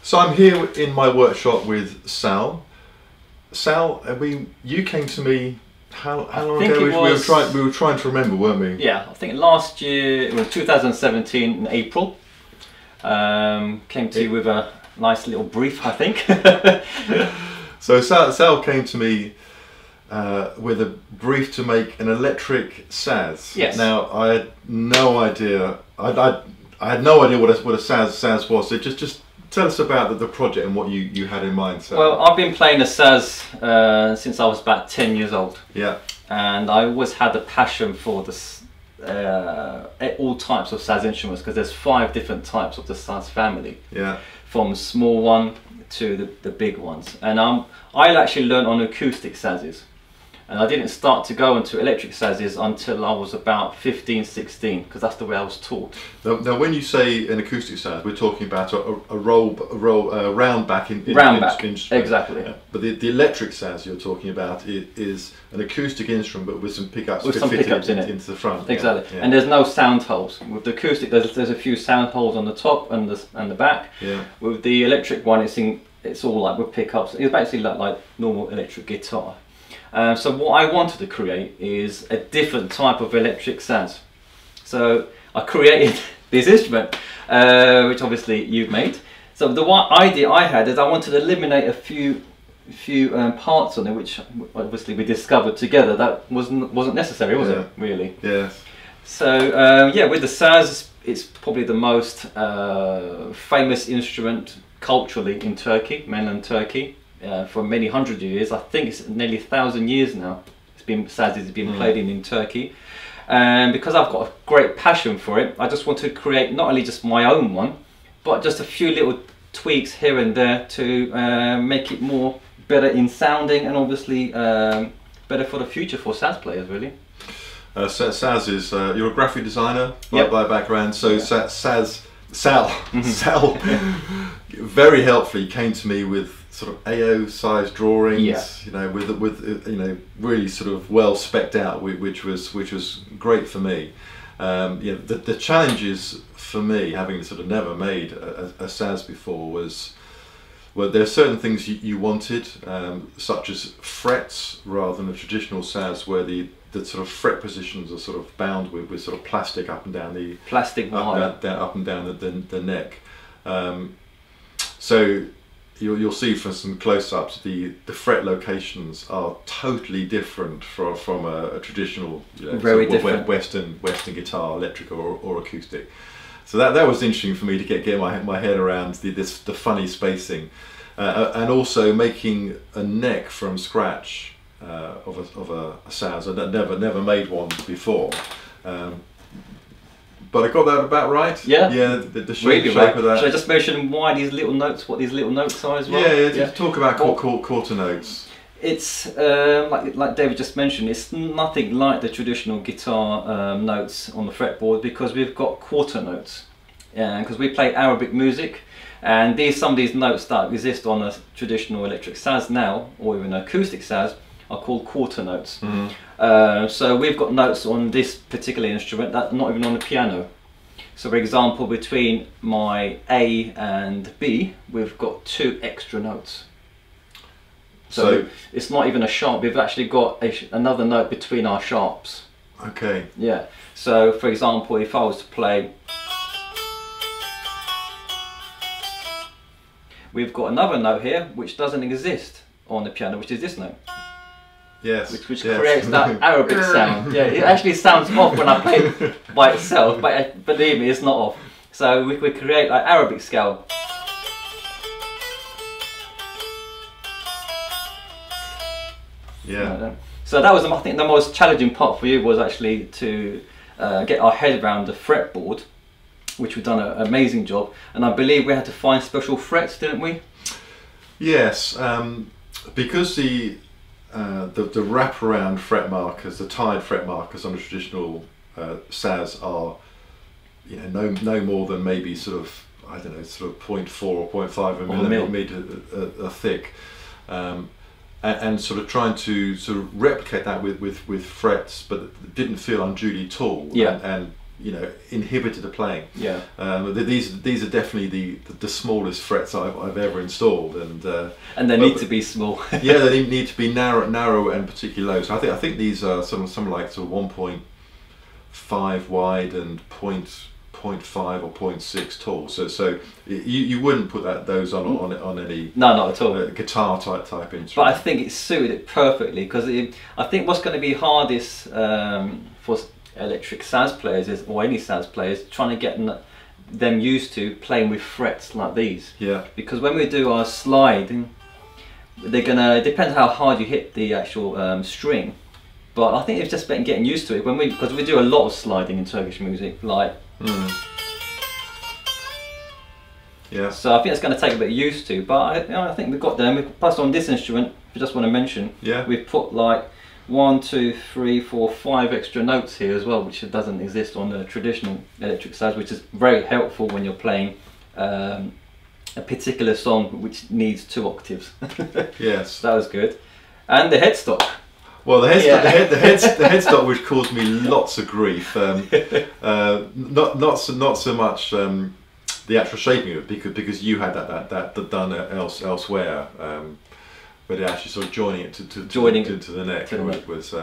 So I'm here in my workshop with Sal. Sal, you came to me how long ago? We were trying to remember, weren't we? Yeah, I think last year, it was 2017 in April. Came to you with a nice little brief, I think. So Sal came to me with a brief to make an electric Saz. Yes. Now I had no idea. I had no idea what a Saz was. So just tell us about the project and what you had in mind, Sal. Well, I've been playing the Saz since I was about 10 years old. Yeah. And I always had a passion for this, all types of Saz instruments, because there's 5 different types of the Saz family. Yeah. From small one to the big ones. And I actually learned on acoustic Sazes. And I didn't start to go into electric Sazes until I was about 15, 16, because that's the way I was taught. Now when you say an acoustic Saz, we're talking about a round back instrument. Exactly. Yeah. But the electric Saz you're talking about is an acoustic instrument, but with some pickups in it into the front. Exactly. Yeah. And there's no sound holes. With the acoustic, there's a few sound holes on the top and the back. Yeah. With the electric one, it's all like with pickups. It's basically like normal electric guitar. So what I wanted to create is a different type of electric Saz. So I created this instrument, which obviously you've made. So the one idea I had is I wanted to eliminate a few parts on it, which obviously we discovered together that wasn't necessary, was it? Really? Yes. So yeah, with the Saz, it's probably the most famous instrument culturally in Turkey, mainland Turkey. For many hundred years. I think it's nearly 1,000 years now. Saz has been played in Turkey, and because I've got a great passion for it, I just want to create not only just my own one, but just a few little tweaks here and there to make it more better in sounding, and obviously better for the future for Saz players, really. Saz is you're a graphic designer by background, so yeah. Sal very helpfully came to me with sort of AO size drawings, you know, with you know, really sort of well specced out, which was great for me. You know, the challenges for me, having sort of never made a Saz before, was, well, there are certain things you wanted, such as frets rather than a traditional Saz, where the sort of fret positions are sort of bound with sort of plastic up and down the up and down the neck. So you'll see from some close-ups the fret locations are totally different from a traditional, you know, very sort of different Western guitar, electric or acoustic. So that was interesting for me to get my head around the funny spacing, and also making a neck from scratch of a Saz. I'd never made one before. But I got that about right. Yeah. Yeah. The really shape of that. Should I just mention what these little notes are as well? Yeah. Talk about quarter notes. It's like David just mentioned. It's nothing like the traditional guitar notes on the fretboard, because we've got quarter notes, and because we play Arabic music, and some of these notes that exist on a traditional electric Saz now, or even an acoustic Saz, are called quarter notes. So we've got notes on this particular instrument that are not even on the piano. So for example, between my A and B, we've got 2 extra notes. So it's not even a sharp, we've actually got another note between our sharps. Okay. Yeah. So for example, if I was to play, we've got another note here which doesn't exist on the piano, which is this note. Yes. Which creates that Arabic sound. Yeah, it actually sounds off when I play it by itself, but believe me, it's not off. So we create like Arabic scale. Yeah. So that was, I think, the most challenging part for you was actually to get our head around the fretboard, which we've done an amazing job. And I believe we had to find special frets, didn't we? Yes, because the wraparound fret markers, the tied fret markers on a traditional Saz are, you know, no more than maybe sort of, I don't know, sort of 0.4 or 0.5 millimeter thick, and sort of trying to sort of replicate that with frets, but it didn't feel unduly tall. Yeah. And inhibited the playing. Yeah. These are definitely the smallest frets I've ever installed, and they need to be small. Yeah, they need to be narrow and particularly low. So I think these are some like sort of 1.5 wide and 0.5 or 0.6 tall. So you wouldn't put those on any no, not at all guitar type instrument. But I think it suited it perfectly, because I think what's going to be hardest for electric Saz players or any Saz players, trying to get them used to playing with frets like these. Yeah. Because when we do our sliding, they're gonna, it depends how hard you hit the actual string. But I think it's just been getting used to it because we do a lot of sliding in Turkish music, like. Yeah. So I think it's going to take a bit of used to, but I think we've got there. Plus on this instrument, I just want to mention, we've put like 1, 2, 3, 4, 5 extra notes here as well, which doesn't exist on the traditional electric Saz, which is very helpful when you're playing a particular song which needs 2 octaves. Yes. That was good. And the headstock. Well, the headstock, which caused me lots of grief. Not so much the actual shaping of it, because you had that done elsewhere, but actually sort of joining it to the neck was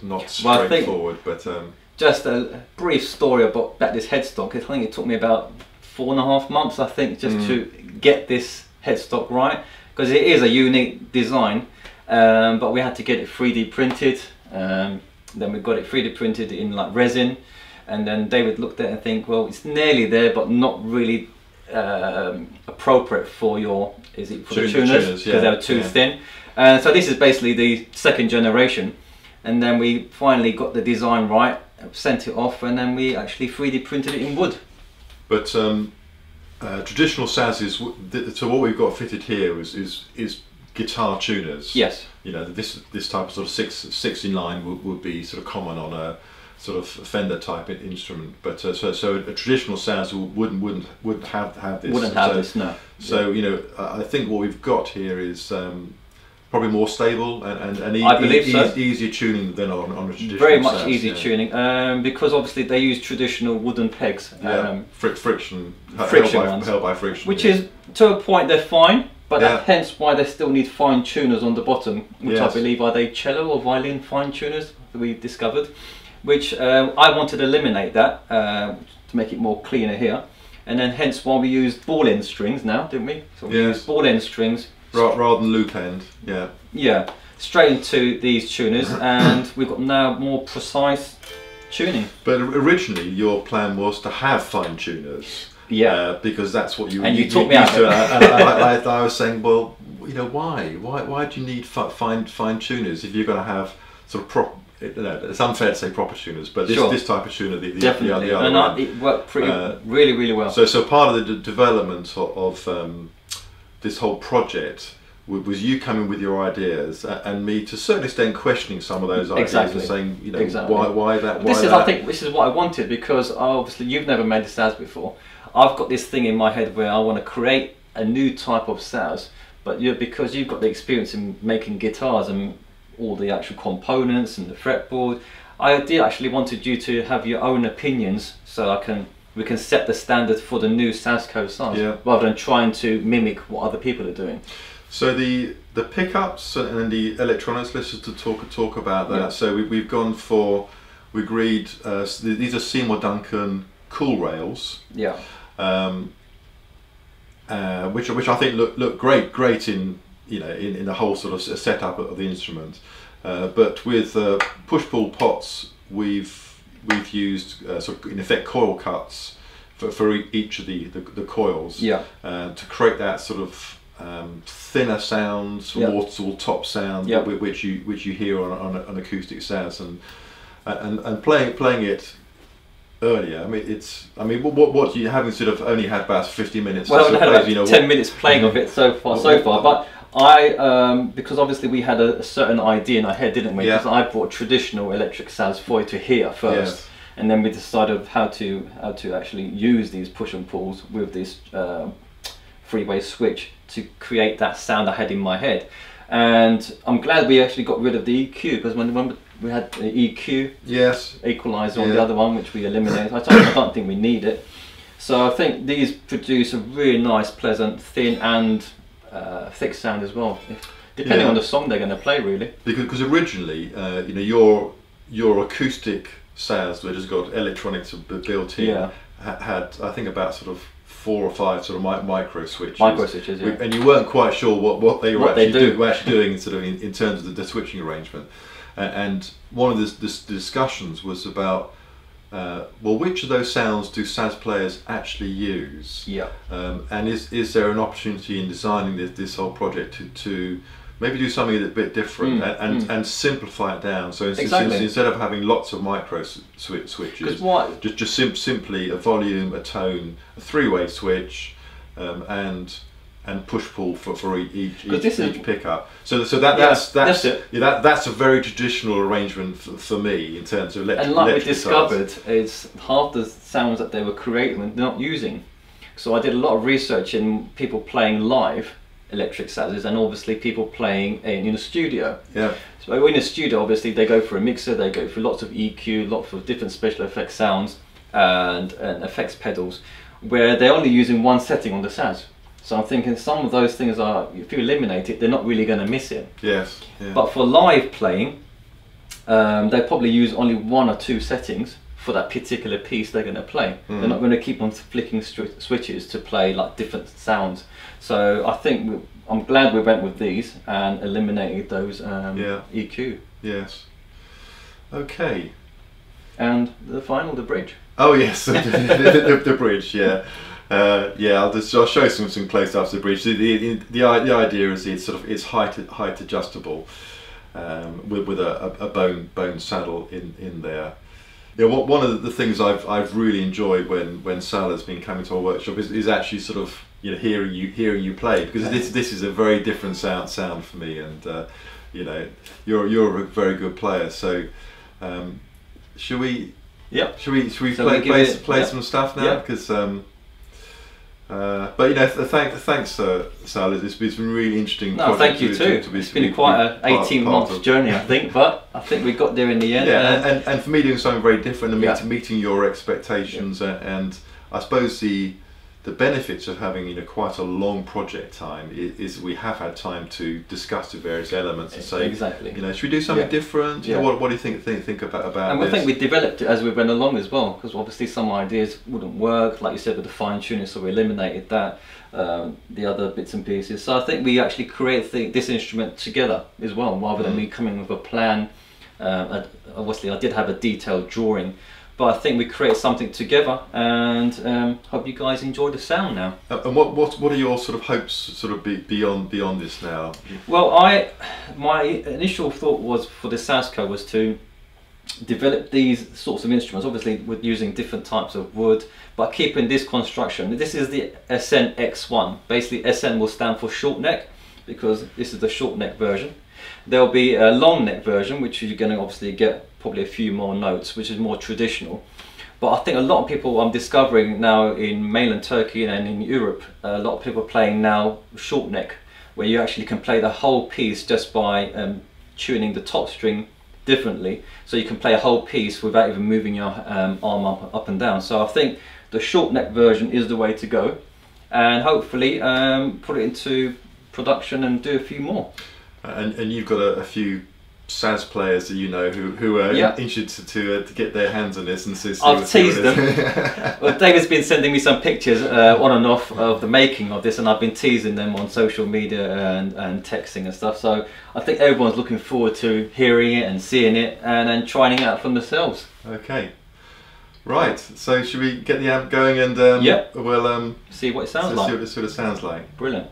not straightforward. But just a brief story about this headstock. I think it took me about 4.5 months, I think, just to get this headstock right, because it is a unique design. But we had to get it 3D printed. Then we got it 3D printed in like resin, and then David looked at it and think, well, it's nearly there, but not really appropriate for the tuners, because they were too thin. So this is basically the 2nd generation, and then we finally got the design right, sent it off, and then we actually 3D printed it in wood. But traditional Sazes, so what we've got fitted here is guitar tuners. Yes. This type of sort of 6-in-line would be sort of common on a sort of Fender type instrument, but so a traditional Saz wouldn't have this. Wouldn't have this, no. So I think what we've got here is probably more stable and easier tuning than on a traditional Very much Saz, easier tuning, because obviously they use traditional wooden pegs. Friction held by friction. Which is, to a point, they're fine. But hence why they still need fine tuners on the bottom, which I believe are they cello or violin fine tuners that we discovered, which I wanted to eliminate that to make it more cleaner here, and then hence why we used ball end strings now, didn't we? So we used ball end strings rather than loop end. Yeah, straight into these tuners, and we've got now more precise tuning. But originally your plan was to have fine tuners. Yeah, because that's what you took me out. And I was saying, well, why do you need fine tuners if you're going to have sort of it's unfair to say proper tuners, but this type of tuner, the definitely, other it worked really well. So part of the development of this whole project was you coming with your ideas and me to a certain extent questioning some of those ideas and saying, why that? I think this is what I wanted, because obviously you've never made a Saz before. I've got this thing in my head where I want to create a new type of Saz, but because you've got the experience in making guitars and all the actual components and the fretboard, I did actually wanted you to have your own opinions, so we can set the standard for the new Sazco Saz, rather than trying to mimic what other people are doing. So the pickups and the electronics, let's just talk about that. Yeah. So we've gone for, we agreed, these are Seymour Duncan cool rails. Yeah. Which I think look great in in the whole sort of setup of the instrument, but with push-pull pots we've used sort of in effect coil cuts for each of the coils, to create that sort of thinner sound, more top sound, which you hear on acoustic Saz, and playing it earlier. I mean, what do you, having sort of only had about 50 minutes? Well, I had about 10 minutes playing of it so far. But I, because obviously we had a certain idea in our head, didn't we? Because I brought traditional electric Saz for you to hear first, and then we decided how to actually use these push and pulls with this three-way switch to create that sound I had in my head. And I'm glad we actually got rid of the EQ, because when We had the EQ, yes, equalizer on the other one, which we eliminated. I don't think we need it. So I think these produce a really nice, pleasant, thin and thick sound as well, depending on the song they're going to play, really. Because originally, you know, your acoustic sounds, which has got electronics built in, had I think about sort of 4 or 5 sort of micro switches. Micro switches, yeah. And you weren't quite sure what they were actually doing sort of in terms of the switching arrangement. And one of the discussions was about, well, which of those sounds do Saz players actually use? Yeah. And is there an opportunity in designing this whole project to maybe do something a bit different and simplify it down? So instead of having lots of micro switches, just simply a volume, a tone, a 3-way switch, and push-pull for each pickup. So that's a very traditional arrangement for me in terms of electric. And like we discovered, it's half the sounds that they were creating they're not using. So I did a lot of research in people playing live electric sazes, and obviously people playing in a studio. Yeah. So in a studio, obviously they go for a mixer, they go for lots of EQ, lots of different special effects sounds and effects pedals, where they're only using one setting on the saz. So I'm thinking some of those things are, if you eliminate it, they're not really going to miss it. Yes. Yeah. But for live playing, they probably use only 1 or 2 settings for that particular piece they're going to play. They're not going to keep on flicking switches to play like different sounds. So I think I'm glad we went with these and eliminated those EQ. Yes. Okay. And the bridge. Oh yes, the bridge. Yeah. I'll show some close-ups of the bridge. The idea is it's height adjustable with a bone saddle in there. Yeah, one of the things I've really enjoyed when Sal has been coming to our workshop is actually sort of hearing you play, because this is a very different sound for me, and you know, you're a very good player. So should we play some stuff now? Because but you know, thanks Sal. It's been really interesting. No, thank you too. It's been quite an 18-month journey, I think, but I think we got there in the end. Yeah, and for me doing something very different and meeting your expectations, and I suppose the benefits of having quite a long project time is we have had time to discuss the various elements and say, should we do something different? What do you think about and this? I think we developed it as we went along as well, because obviously some ideas wouldn't work, like you said, with the fine tuning, so we eliminated that, the other bits and pieces. So I think we actually created this instrument together as well, rather than me coming with a plan. Obviously I did have a detailed drawing, but I think we created something together, and hope you guys enjoy the sound now. And what are your sort of hopes, sort of beyond this now? Well, my initial thought was for the Sazco was to develop these sorts of instruments, obviously with using different types of wood, but keeping this construction. This is the SN X1. Basically, SN will stand for short neck, because this is the short neck version. There'll be a long neck version, which you're going to obviously get probably a few more notes, which is more traditional. But I think a lot of people, I'm discovering now in mainland Turkey and in Europe, a lot of people are playing now short neck, where you actually can play the whole piece just by tuning the top string differently. So you can play a whole piece without even moving your arm up and down. So I think the short neck version is the way to go, and hopefully put it into production and do a few more. And you've got a few Saz players that who are interested to get their hands on this and see. I've teased them. Well, David's been sending me some pictures on and off of the making of this, and I've been teasing them on social media and texting and stuff. So I think everyone's looking forward to hearing it and seeing it and then trying it out for themselves. Okay. Right. So should we get the amp going and we'll see what it sounds like? See what it sort of sounds like. Brilliant.